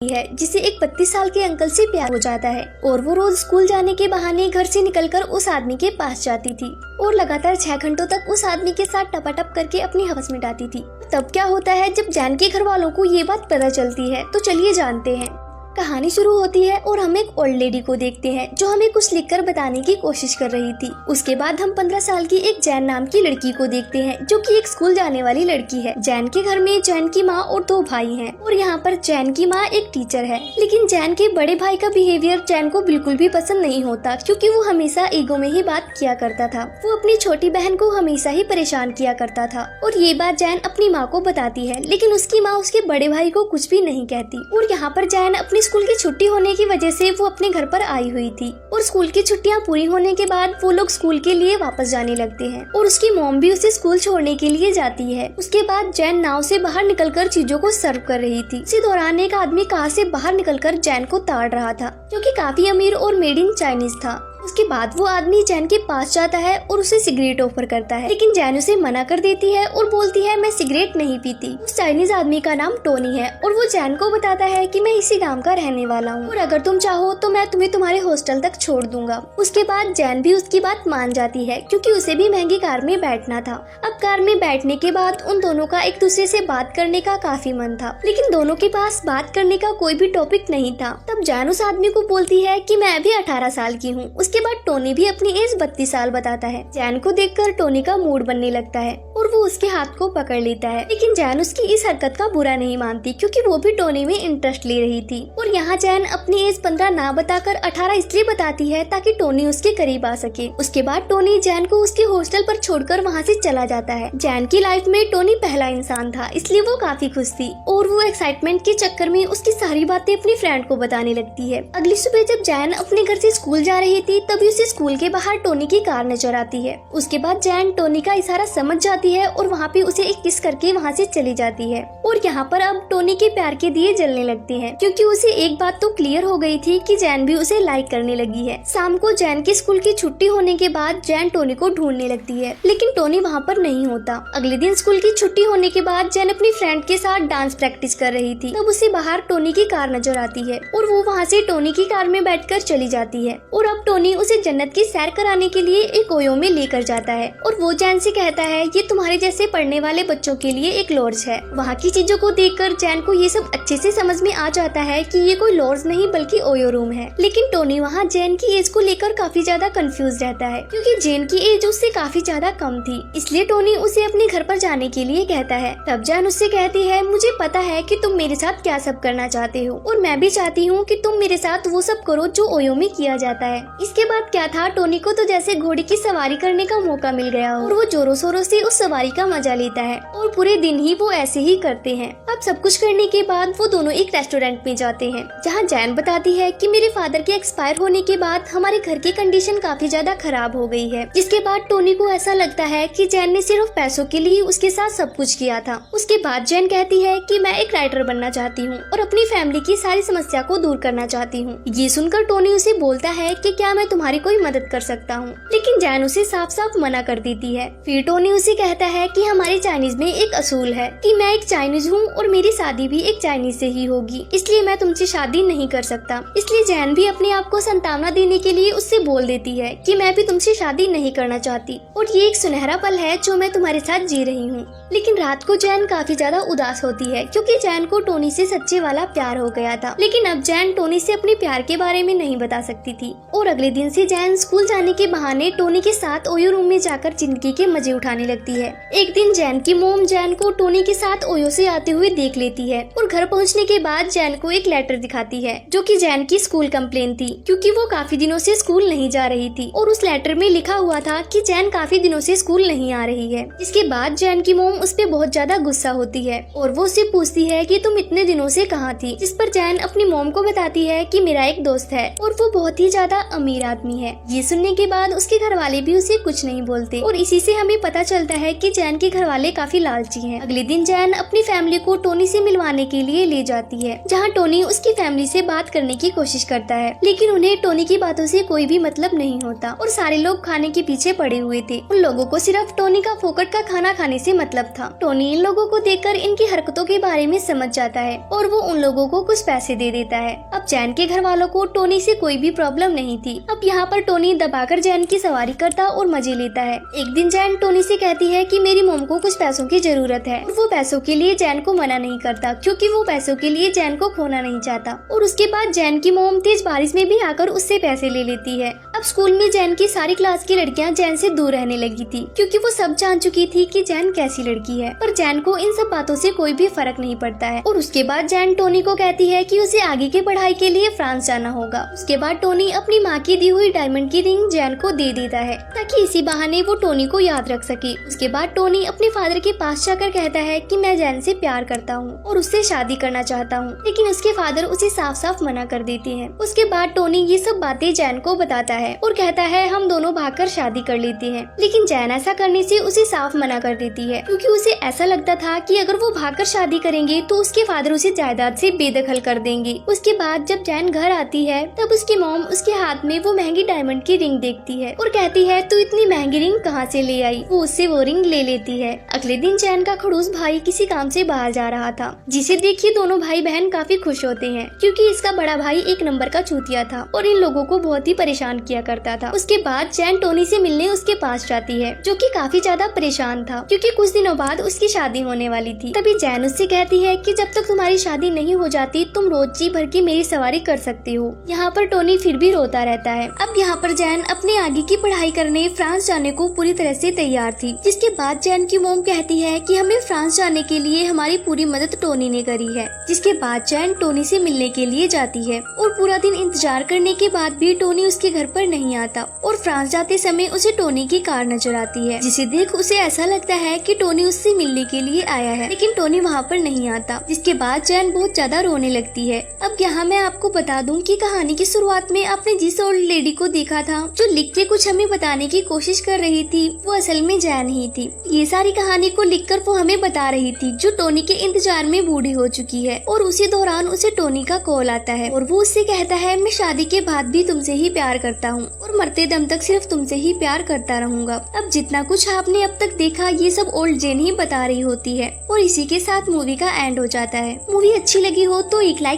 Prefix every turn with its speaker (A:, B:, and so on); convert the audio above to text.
A: है जिसे एक 32 साल के अंकल से प्यार हो जाता है और वो रोज स्कूल जाने के बहाने घर से निकलकर उस आदमी के पास जाती थी और लगातार 6 घंटों तक उस आदमी के साथ टपाटप करके अपनी हवस मिटाती थी। तब क्या होता है जब जैन के घर वालों को ये बात पता चलती है, तो चलिए जानते हैं। कहानी शुरू होती है और हम एक ओल्ड लेडी को देखते हैं जो हमें कुछ लिखकर बताने की कोशिश कर रही थी। उसके बाद हम 15 साल की एक जैन नाम की लड़की को देखते हैं जो कि एक स्कूल जाने वाली लड़की है। जैन के घर में जैन की माँ और 2 भाई हैं और यहाँ पर जैन की माँ एक टीचर है। लेकिन जैन के बड़े भाई का बिहेवियर जैन को बिल्कुल भी पसंद नहीं होता क्योंकि वो हमेशा ईगो में ही बात किया करता था। वो अपनी छोटी बहन को हमेशा ही परेशान किया करता था और ये बात जैन अपनी माँ को बताती है, लेकिन उसकी माँ उसके बड़े भाई को कुछ भी नहीं कहती। और यहाँ पर जैन अपनी स्कूल की छुट्टी होने की वजह से वो अपने घर पर आई हुई थी और स्कूल की छुट्टियां पूरी होने के बाद वो लोग स्कूल के लिए वापस जाने लगते हैं और उसकी मॉम भी उसे स्कूल छोड़ने के लिए जाती है। उसके बाद जैन नाव से बाहर निकलकर चीजों को सर्व कर रही थी। इसी दौरान एक आदमी कार से बाहर निकलकर जैन को ताड़ रहा था जो कि काफी अमीर और मेड इन चाइनीज था। उसके बाद वो आदमी जैन के पास जाता है और उसे सिगरेट ऑफर करता है, लेकिन जैन उसे मना कर देती है और बोलती है मैं सिगरेट नहीं पीती। उस चाइनीज आदमी का नाम टोनी है और वो जैन को बताता है कि मैं इसी गांव का रहने वाला हूँ और अगर तुम चाहो तो मैं तुम्हें तुम्हारे हॉस्टल तक छोड़ दूंगा। उसके बाद जैन भी उसकी बात मान जाती है क्योंकि उसे भी महंगी कार में बैठना था। अब कार में बैठने के बाद उन दोनों का एक दूसरे से बात करने का काफी मन था, लेकिन दोनों के पास बात करने का कोई भी टॉपिक नहीं था। तब जैन उस आदमी को बोलती है कि मैं अभी 18 साल की हूँ। उसके बाद टोनी भी अपनी एज 32 साल बताता है। जैन को देखकर टोनी का मूड बनने लगता है और वो उसके हाथ को पकड़ लेता है, लेकिन जैन उसकी इस हरकत का बुरा नहीं मानती क्योंकि वो भी टोनी में इंटरेस्ट ले रही थी। और यहाँ जैन अपनी एज 15 ना बताकर 18 इसलिए बताती है ताकि टोनी उसके करीब आ सके। उसके बाद टोनी जैन को उसके हॉस्टल पर छोड़कर वहाँ से चला जाता है। जैन की लाइफ में टोनी पहला इंसान था, इसलिए वो काफी खुश थी और वो एक्साइटमेंट के चक्कर में उसकी सारी बातें अपनी फ्रेंड को बताने लगती है। अगली सुबह जब जैन अपने घर से स्कूल जा रही थी तभी उसे स्कूल के बाहर टोनी की कार नजर आती है। उसके बाद जैन टोनी का इशारा समझ जाती है और वहाँ पे उसे एक किस करके वहाँ से चली जाती है। और यहाँ पर अब टोनी के प्यार के दिए जलने लगते हैं क्योंकि उसे एक बात तो क्लियर हो गई थी कि जैन भी उसे लाइक करने लगी है। शाम को जैन की स्कूल की छुट्टी होने के बाद जैन टोनी को ढूंढने लगती है, लेकिन टोनी वहाँ पर नहीं होता। अगले दिन स्कूल की छुट्टी होने के बाद जैन अपनी फ्रेंड के साथ डांस प्रैक्टिस कर रही थी। तब उसे बाहर टोनी की कार नजर आती है और वो वहाँ से टोनी की कार में बैठकर चली जाती है। और अब टोनी उसे जन्नत की सैर कराने के लिए एक ओयो में लेकर जाता है और वो जैन से कहता है ये तुम्हारे जैसे पढ़ने वाले बच्चों के लिए एक लॉज है। वहाँ की चीजों को देखकर जैन को ये सब अच्छे से समझ में आ जाता है कि ये कोई लॉज नहीं बल्कि ओयो रूम है। लेकिन टोनी वहाँ जैन की एज को लेकर काफी ज्यादा कंफ्यूज रहता है क्योंकि जैन की एज उससे काफी ज्यादा कम थी, इसलिए टोनी उसे अपने घर पर जाने के लिए कहता है। तब जैन उससे कहती है मुझे पता है कि तुम मेरे साथ क्या सब करना चाहते हो और मैं भी चाहती हूँ कि तुम मेरे साथ वो सब करो जो ओयो में किया जाता है। इसके बाद क्या था, टोनी को तो जैसे घोड़े की सवारी करने का मौका मिल गया और वो जोरों शोरों से उस सवारी का मजा लेता है और पूरे दिन ही वो ऐसे ही करते हैं। अब सब कुछ करने के बाद वो दोनों एक रेस्टोरेंट में जाते हैं जहाँ जैन बताती है कि मेरे फादर के एक्सपायर होने के बाद हमारे घर की कंडीशन काफी ज्यादा खराब हो गई है। जिसके बाद टोनी को ऐसा लगता है कि जैन ने सिर्फ पैसों के लिए उसके साथ सब कुछ किया था। उसके बाद जैन कहती है कि मैं एक राइटर बनना चाहती हूँ और अपनी फैमिली की सारी समस्या को दूर करना चाहती हूँ। ये सुनकर टोनी उसे बोलता है कि क्या मैं तुम्हारी कोई मदद कर सकता हूँ, लेकिन जैन उसे साफ साफ मना कर देती है। फिर टोनी उसे कहता है कि हमारे चाइनीज में एक असूल है कि मैं एक चाइनीज हूँ और मेरी शादी भी एक चाइनीज से ही होगी, इसलिए मैं तुमसे शादी नहीं कर सकता। इसलिए जैन भी अपने आप को सांत्वना देने के लिए उससे बोल देती है कि मैं भी तुमसे शादी नहीं करना चाहती और ये एक सुनहरा पल है जो मैं तुम्हारे साथ जी रही हूँ। लेकिन रात को जैन काफी ज्यादा उदास होती है क्योंकि जैन को टोनी से सच्चे वाला प्यार हो गया था, लेकिन अब जैन टोनी से अपने प्यार के बारे में नहीं बता सकती थी। और अगले दिन से जैन स्कूल जाने के बहाने टोनी के साथ ओयो रूम में जाकर जिंदगी के मजे उठाने लगती है। एक दिन जैन की मोम जैन को टोनी के साथ ओयो से आते हुए देख लेती है और घर पहुंचने के बाद जैन को एक लेटर दिखाती है जो कि जैन की स्कूल कंप्लेन थी क्योंकि वो काफी दिनों से स्कूल नहीं जा रही थी और उस लेटर में लिखा हुआ था कि जैन काफी दिनों से स्कूल नहीं आ रही है। इसके बाद जैन की मोम उस पे बहुत ज्यादा गुस्सा होती है और वो उससे पूछती है कि तुम इतने दिनों से कहाँ थी, जिस पर जैन अपनी मोम को बताती है कि मेरा एक दोस्त है और वो बहुत ही ज्यादा अमीर आदमी है। ये सुनने के बाद उसके घर वाले भी उसे कुछ नहीं बोलते और इसी से हमें पता चलता है कि जैन के घर वाले काफी लालची हैं। अगले दिन जैन अपनी फैमिली को टोनी से मिलवाने के लिए ले जाती है जहाँ टोनी उसकी फैमिली से बात करने की कोशिश करता है, लेकिन उन्हें टोनी की बातों से कोई भी मतलब नहीं होता और सारे लोग खाने के पीछे पड़े हुए थे। उन लोगों को सिर्फ टोनी का फोकट का खाना खाने से मतलब मतलब था। टोनी इन लोगों को देखकर इनकी हरकतों के बारे में समझ जाता है और वो उन लोगों को कुछ पैसे दे देता है। अब जैन के घर वालों को टोनी से कोई भी प्रॉब्लम नहीं थी। अब यहाँ पर टोनी दबाकर जैन की सवारी करता और मजे लेता है। एक दिन जैन टोनी से कहती है कि मेरी मॉम को कुछ पैसों की जरूरत है। वो पैसों के लिए जैन को मना नहीं करता क्योंकि वो पैसों के लिए जैन को खोना नहीं चाहता। और उसके बाद जैन की मॉम तेज बारिश में भी आकर उससे पैसे ले लेती है। अब स्कूल में जैन की सारी क्लास की लड़कियां जैन से दूर रहने लगी थी क्योंकि वो सब जान चुकी थी कि जैन कैसी लड़की है। पर जैन को इन सब बातों से कोई भी फर्क नहीं पड़ता है। और उसके बाद जैन टोनी को कहती है कि उसे आगे की पढ़ाई के लिए फ्रांस जाना होगा। उसके बाद टोनी अपनी माँ की दी हुई डायमंड की रिंग जैन को दे देता है ताकि इसी बहाने वो टोनी को याद रख सके। उसके बाद टोनी अपने फादर के पास जाकर कहता है कि मैं जैन से प्यार करता हूँ और उससे शादी करना चाहता हूँ, लेकिन उसके फादर उसे साफ साफ मना कर देते हैं। उसके बाद टोनी ये सब बातें जैन को बताता है और कहता है हम दोनों भागकर शादी कर लेते हैं। लेकिन जैन ऐसा करने से उसे साफ मना कर देती है क्योंकि उसे ऐसा लगता था कि अगर वो भागकर शादी करेंगे तो उसके फादर उसे जायदाद से बेदखल कर देंगे। उसके बाद जब जैन घर आती है तब उसकी मॉम उसके हाथ में वो महंगी डायमंड की रिंग देखती है और कहती है तू इतनी महंगी रिंग कहाँ से ले आई। वो उससे वो रिंग ले लेती है। अगले दिन जैन का खड़ूस भाई किसी काम से बाहर जा रहा था, जिसे देखिए दोनों भाई बहन काफी खुश होते हैं क्योंकि इसका बड़ा भाई एक नंबर का चूतिया था और इन लोगों को बहुत ही परेशान किया करता था। उसके बाद जैन टोनी से मिलने उसके पास जाती है जो कि काफी ज्यादा परेशान था क्योंकि कुछ दिनों बाद उसकी शादी होने वाली थी। तभी जैन उससे कहती है कि जब तक तुम्हारी शादी नहीं हो जाती तुम रोज जी भर की मेरी सवारी कर सकती हो। यहाँ पर टोनी फिर भी रोता रहता है। अब यहाँ पर जैन अपने आगे की पढ़ाई करने फ्रांस जाने को पूरी तरह से तैयार थी। जिसके बाद जैन की मॉम कहती है कि हमें फ्रांस जाने के लिए हमारी पूरी मदद टोनी ने करी है। जिसके बाद जैन टोनी से मिलने के लिए जाती है और पूरा दिन इंतजार करने के बाद भी टोनी उसके घर पर नहीं आता और फ्रांस जाते समय उसे टोनी की कार नजर आती है, जिसे देख उसे ऐसा लगता है कि टोनी उससे मिलने के लिए आया है, लेकिन टोनी वहाँ पर नहीं आता। जिसके बाद जैन बहुत ज्यादा रोने लगती है। अब यहाँ मैं आपको बता दूं कि कहानी की शुरुआत में आपने जिस ओल्ड लेडी को देखा था जो लिख के कुछ हमें बताने की कोशिश कर रही थी, वो असल में जैन ही थी। ये सारी कहानी को लिखकर वो हमें बता रही थी जो टोनी के इंतजार में बूढ़ी हो चुकी है। और उसी दौरान उसे टोनी का कॉल आता है और वो उससे कहता है मैं शादी के बाद भी तुमसे ही प्यार करता हूँ और मरते दम तक सिर्फ तुमसे ही प्यार करता रहूंगा। अब जितना कुछ आपने अब तक देखा ये सब ओल्ड जेन ही बता रही होती है और इसी के साथ मूवी का एंड हो जाता है। मूवी अच्छी लगी हो तो एक लाइक